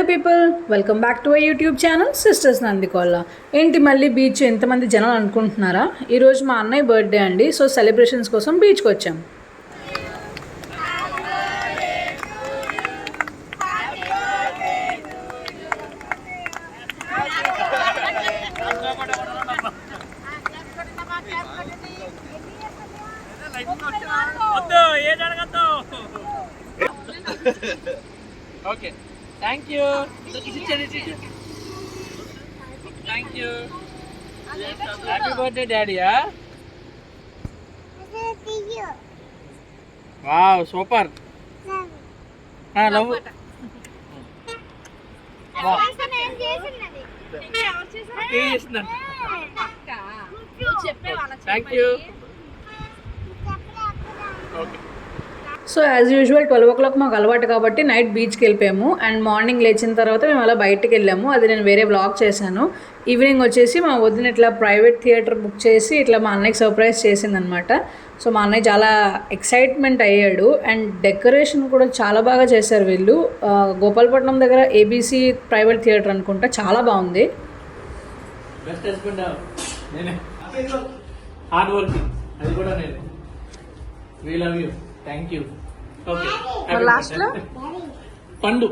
People, welcome back to our YouTube channel sisters Nandikolla. ఏంటి మళ్ళీ beach ఎంతమంది జనాలు అనుకుంటున్నారా? ఈరోజు మా అన్నయ్య బర్త్డే అండి. సో సెలబ్రేషన్స్ కోసం బీచ్కి వచ్చాం. Okay. Thank you. Thank you. Happy birthday, Daddy. Yeah? Wow, super. Love. Wow. Thank you. Okay. So as usual 12 o'clock మాకు అలవాటు కాబట్టి నైట్ బీచ్కి వెళ్ళిపోయాము. అండ్ మార్నింగ్ లేచిన తర్వాత మేము అలా బయటకు వెళ్ళాము. అది నేను వేరే వ్లాగ్ చేశాను. ఈవినింగ్ వచ్చేసి మా వదిన ఇట్లా ప్రైవేట్ థియేటర్ బుక్ చేసి ఇట్లా మా అన్నయ్యకి సర్ప్రైజ్ చేసిందనమాట. సో మా అన్నయ్య చాలా ఎక్సైట్మెంట్ అయ్యాడు. అండ్ డెకరేషన్ కూడా చాలా బాగా చేశారు వీళ్ళు. గోపాలపట్నం దగ్గర ఏబీసీ ప్రైవేట్ థియేటర్ అనుకుంటా, చాలా బాగుంది. హార్డ్ వర్కింగ్, అది కూడా నేను. We love you. Thank you. Okay, last లో పండు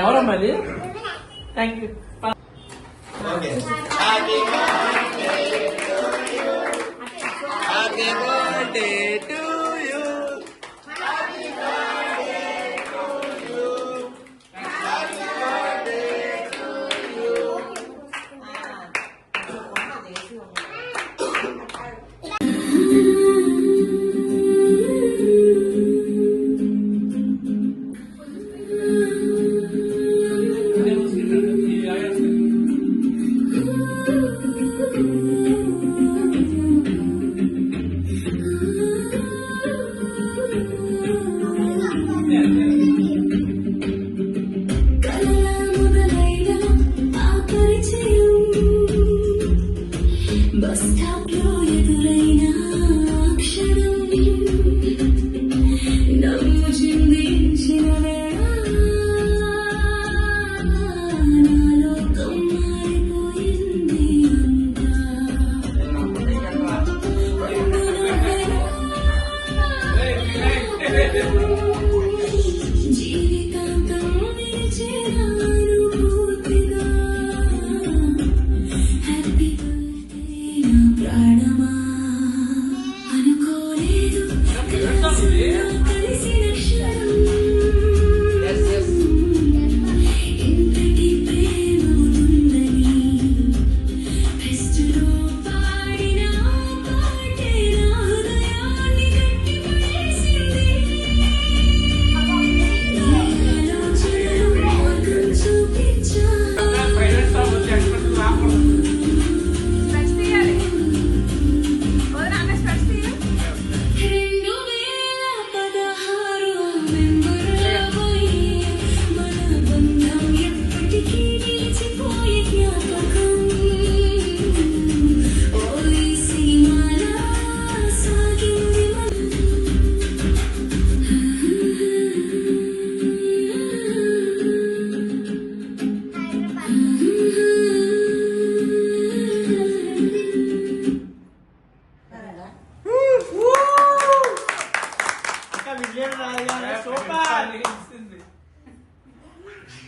ఎవరమ్మా అది? Thank you.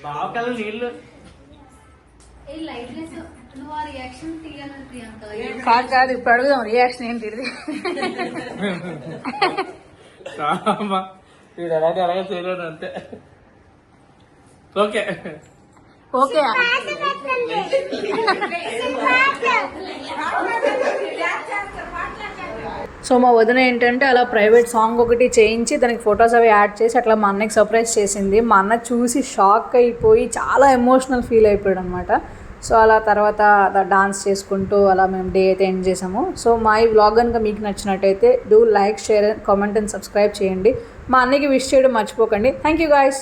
బావకలు నీళ్ళు కాదు. ఇప్పుడు అడుగుదాం రియాక్షన్ ఏంటి. అలాగే చేయలేదు అంతే. Okay okay. సో మా వదిన ఏంటంటే అలా ప్రైవేట్ సాంగ్ ఒకటి చేయించి దానికి ఫొటోస్ అవి యాడ్ చేసి అట్లా మా అన్నకి సర్ప్రైజ్ చేసింది. మా అన్న చూసి షాక్ అయిపోయి చాలా ఎమోషనల్ ఫీల్ అయిపోయాడు అనమాట. సో అలా తర్వాత డాన్స్ చేసుకుంటూ అలా మేము డే అయితే ఎండ్ చేసాము. సో మా ఈ వ్లాగ్ కనుక మీకు నచ్చినట్టయితే do like, share, comment and subscribe చేయండి. మా అన్నకి విష్ చేయడం మర్చిపోకండి. Thank you guys.